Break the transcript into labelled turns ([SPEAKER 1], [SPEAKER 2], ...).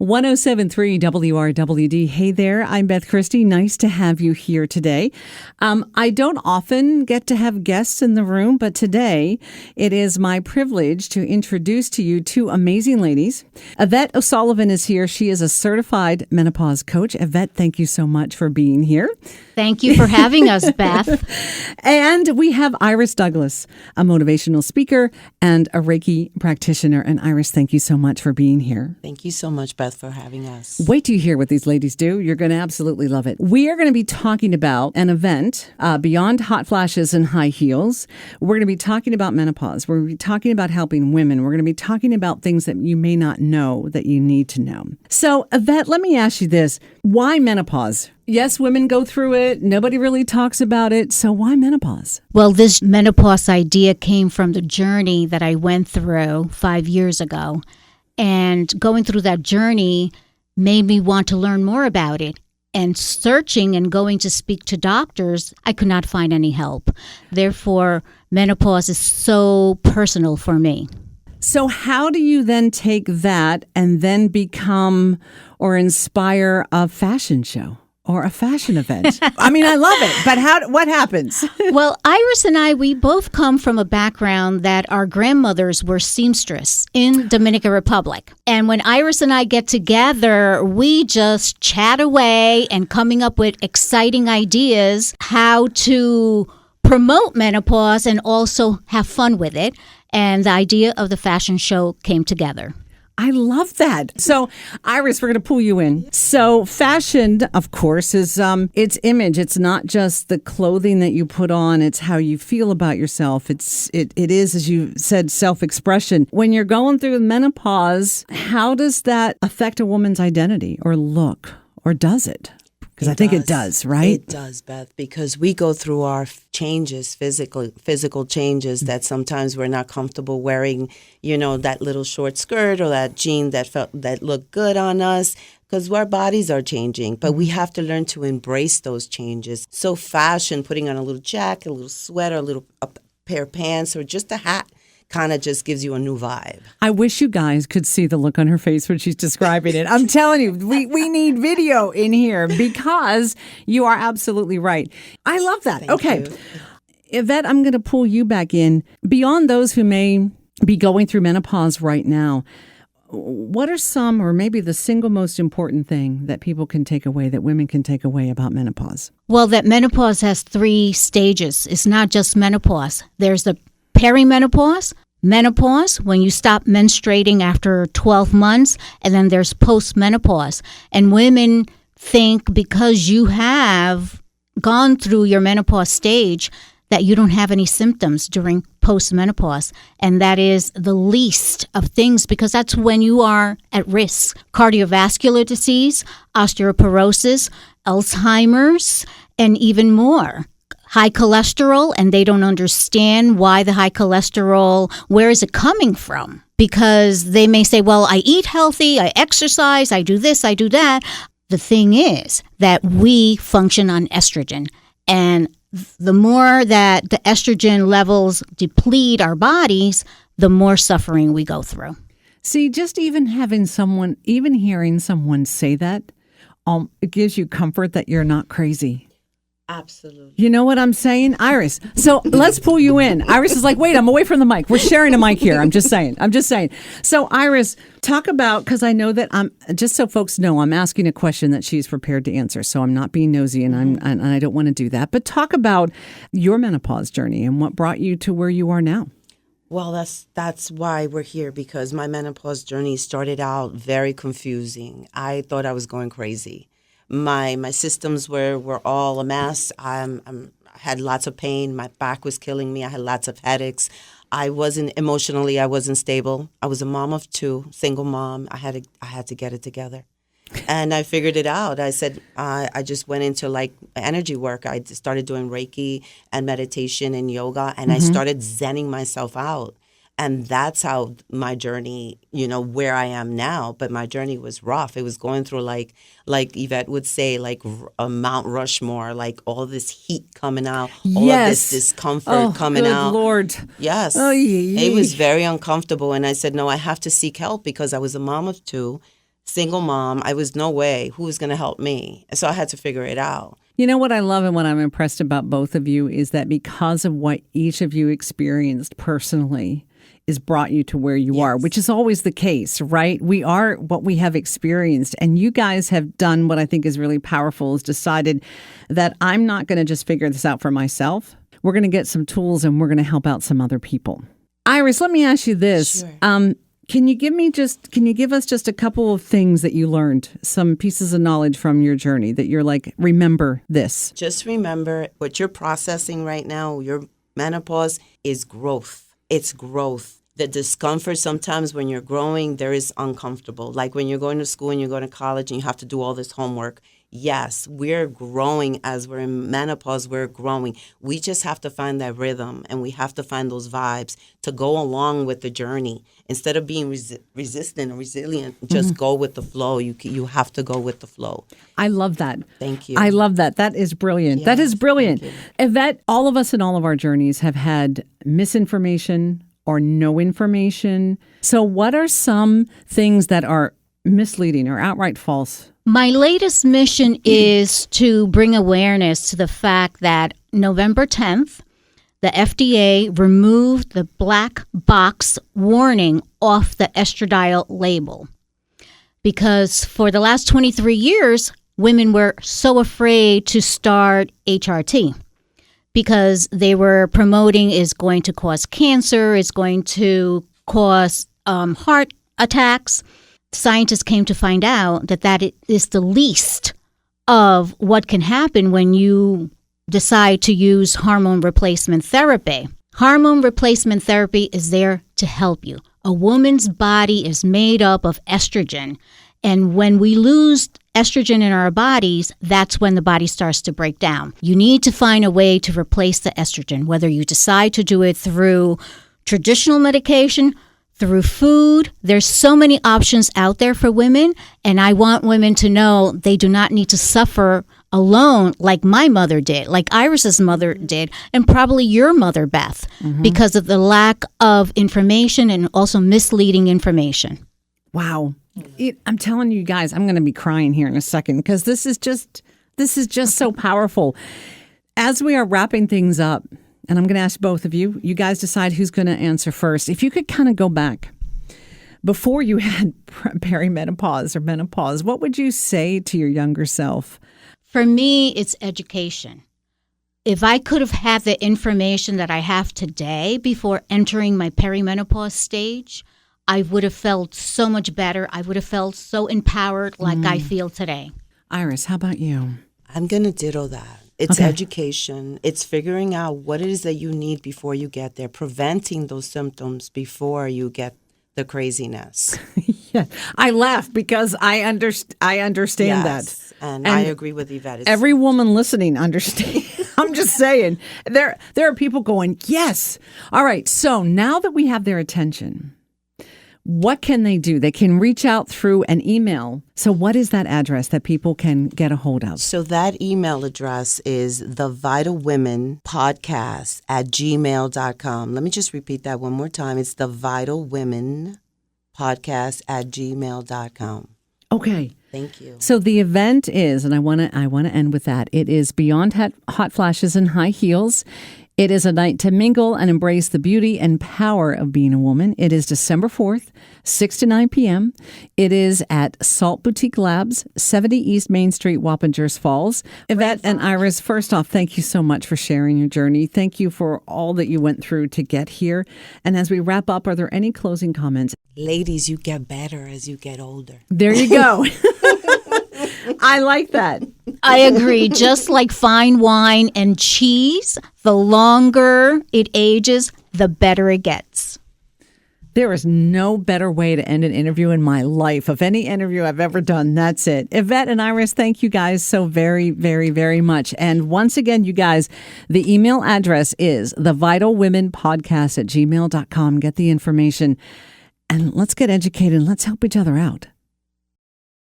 [SPEAKER 1] 107.3 WRWD. Hey there, I'm Beth Christy. Nice to have you here today. I don't often get to have guests in the room, but today it is my privilege to introduce to you two amazing ladies. Yvette O'Sullivan is here. She is a certified menopause coach. Yvette, thank you so much for being here.
[SPEAKER 2] Thank you for having us, Beth.
[SPEAKER 1] And we have Iris Douglas, a motivational speaker and a Reiki practitioner. And Iris, thank you so much for being here.
[SPEAKER 3] Thank you so much, Beth, for having us.
[SPEAKER 1] Wait till you hear what these ladies do. You're going to absolutely love it. We are going to be talking about an event beyond hot flashes and high heels. We're going to be talking about menopause. We're going to be talking about helping women. We're going to be talking about things that you may not know that you need to know. So, Yvette, let me ask you this. Why menopause? Yes, women go through it. Nobody really talks about it. So why menopause?
[SPEAKER 2] Well, this menopause idea came from the journey that I went through 5 years ago. And going through that journey made me want to learn more about it. And searching and going to speak to doctors, I could not find any help. Therefore, menopause is so personal for me.
[SPEAKER 1] So how do you then take that and then become or inspire a fashion show? Or a fashion event. I mean, I love it, but what happens?
[SPEAKER 2] Well, Iris and I, we both come from a background that our grandmothers were seamstress in Dominican Republic. And when Iris and I get together, we just chat away and coming up with exciting ideas how to promote menopause and also have fun with it. And the idea of the fashion show came together.
[SPEAKER 1] I love that. So, Iris, we're going to pull you in. So, fashion, of course, is it's image. It's not just the clothing that you put on. It's how you feel about yourself. It is, as you said, self-expression. When you're going through menopause, how does that affect a woman's identity or look? Or does it? Because I think it does, right?
[SPEAKER 3] It does, Beth, because we go through our changes, physical changes that sometimes we're not comfortable wearing, that little short skirt or that jean that looked good on us, because our bodies are changing. But we have to learn to embrace those changes. So fashion, putting on a little jacket, a little sweater, a pair of pants, or just a hat, kind of just gives you a new vibe.
[SPEAKER 1] I wish you guys could see the look on her face when she's describing it. I'm telling you, we need video in here because you are absolutely right. I love that.
[SPEAKER 3] Thank
[SPEAKER 1] okay.
[SPEAKER 3] you.
[SPEAKER 1] Yvette, I'm going to pull you back in. Beyond those who may be going through menopause right now, what are some or maybe the single most important thing that people can take away, that women can take away about menopause?
[SPEAKER 2] Well, that menopause has 3 stages. It's not just menopause. There's the perimenopause, menopause, when you stop menstruating after 12 months, and then there's postmenopause. And women think because you have gone through your menopause stage that you don't have any symptoms during postmenopause. And that is the least of things because that's when you are at risk. Cardiovascular disease, osteoporosis, Alzheimer's, and even more. High cholesterol, and they don't understand why the high cholesterol, where is it coming from? Because they may say, well, I eat healthy, I exercise, I do this, I do that. The thing is that we function on estrogen. And the more that the estrogen levels deplete our bodies, the more suffering we go through.
[SPEAKER 1] See, just even hearing someone say that, it gives you comfort that you're not crazy.
[SPEAKER 3] Absolutely.
[SPEAKER 1] You know what I'm saying? Iris. So let's pull you in. Iris is like, wait, I'm away from the mic. We're sharing a mic here. I'm just saying. So Iris, talk about, because I know that just so folks know, I'm asking a question that she's prepared to answer. So I'm not being nosy and I don't want to do that. But talk about your menopause journey and what brought you to where you are now.
[SPEAKER 3] Well, that's why we're here, because my menopause journey started out very confusing. I thought I was going crazy. My systems were all a mess. I had lots of pain. My back was killing me. I had lots of headaches. I wasn't stable. I was a mom of 2, single mom. I had to get it together. And I figured it out. I said, I just went into like energy work. I started doing Reiki and meditation and yoga, and I started zenning myself out. And that's how my journey, where I am now. But my journey was rough. It was going through like Yvette would say, like a Mount Rushmore, like all this heat coming out, all of this discomfort coming out.
[SPEAKER 1] Oh, Lord.
[SPEAKER 3] Yes.
[SPEAKER 1] Oh,
[SPEAKER 3] It was very uncomfortable. And I said, no, I have to seek help because I was a mom of 2, single mom. I was no way. Who was going to help me? So I had to figure it out.
[SPEAKER 1] You know what I love and what I'm impressed about both of you is that because of what each of you experienced personally is brought you to where you are, which is always the case, right? We are what we have experienced. And you guys have done what I think is really powerful, is decided that I'm not going to just figure this out for myself. We're going to get some tools and we're going to help out some other people. Iris, let me ask you this.
[SPEAKER 3] Sure.
[SPEAKER 1] Can you give us just a couple of things that you learned, some pieces of knowledge from your journey that you're like, remember this?
[SPEAKER 3] Just remember what you're processing right now, your menopause, is growth. It's growth. The discomfort sometimes when you're growing, there is uncomfortable. Like when you're going to school and you're going to college and you have to do all this homework. Yes, we're growing as we're in menopause. We're growing. We just have to find that rhythm, and we have to find those vibes to go along with the journey. Instead of being resistant or resilient, just go with the flow. You have to go with the flow.
[SPEAKER 1] I love that.
[SPEAKER 3] Thank you.
[SPEAKER 1] I love that. That is brilliant.
[SPEAKER 3] Yes,
[SPEAKER 1] that is brilliant.
[SPEAKER 3] thank you.
[SPEAKER 1] Yvette, all of us in all of our journeys have had misinformation or no information. So what are some things that are misleading or outright false?
[SPEAKER 2] My latest mission is to bring awareness to the fact that November 10th, the FDA removed the black box warning off the estradiol label. Because for the last 23 years, women were so afraid to start HRT because they were promoting is going to cause cancer, it's going to cause heart attacks. Scientists came to find out that it is the least of what can happen when you decide to use hormone replacement therapy. Hormone replacement therapy is there to help you. A woman's body is made up of estrogen. And when we lose estrogen in our bodies, that's when the body starts to break down. You need to find a way to replace the estrogen, whether you decide to do it through traditional medication, through food. There's so many options out there for women, and I want women to know they do not need to suffer alone like my mother did, like Iris's mother did, and probably your mother, Beth, because of the lack of information and also misleading information.
[SPEAKER 1] Wow. I'm telling you guys, I'm going to be crying here in a second because this is just so powerful. As we are wrapping things up, and I'm going to ask both of you, you guys decide who's going to answer first. If you could kind of go back before you had perimenopause or menopause, what would you say to your younger self?
[SPEAKER 2] For me, it's education. If I could have had the information that I have today before entering my perimenopause stage, I would have felt so much better. I would have felt so empowered like I feel today.
[SPEAKER 1] Iris, how about you?
[SPEAKER 3] I'm going to ditto that. It's education. It's figuring out what it is that you need before you get there, preventing those symptoms before you get the craziness.
[SPEAKER 1] Yeah, I laugh because I understand that.
[SPEAKER 3] And I agree with Yvette.
[SPEAKER 1] Every woman listening understands. I'm just saying. There are people going, yes. All right, so now that we have their attention, what can they do? They can reach out through an email. So what is that address that people can get a hold of?
[SPEAKER 3] So that email address is thevitalwomenpodcast@gmail.com. Let me just repeat that one more time. It's thevitalwomenpodcast@gmail.com.
[SPEAKER 1] Okay.
[SPEAKER 3] Thank you.
[SPEAKER 1] So the event is, and I want to end with that. It is Beyond Hot Flashes and High Heels. It is a night to mingle and embrace the beauty and power of being a woman. It is December 4th, 6 to 9 p.m. It is at Salt Boutique Labs, 70 East Main Street, Wappingers Falls. Yvette and Iris, first off, thank you so much for sharing your journey. Thank you for all that you went through to get here. And as we wrap up, are there any closing comments?
[SPEAKER 3] Ladies, you get better as you get older.
[SPEAKER 1] There you go. I like that.
[SPEAKER 2] I agree. Just like fine wine and cheese, the longer it ages, the better it gets.
[SPEAKER 1] There is no better way to end an interview in my life. Of any interview I've ever done, that's it. Yvette and Iris, thank you guys so very, very, very much. And once again, you guys, the email address is thevitalwomenpodcast@gmail.com. Get the information and let's get educated and let's help each other out.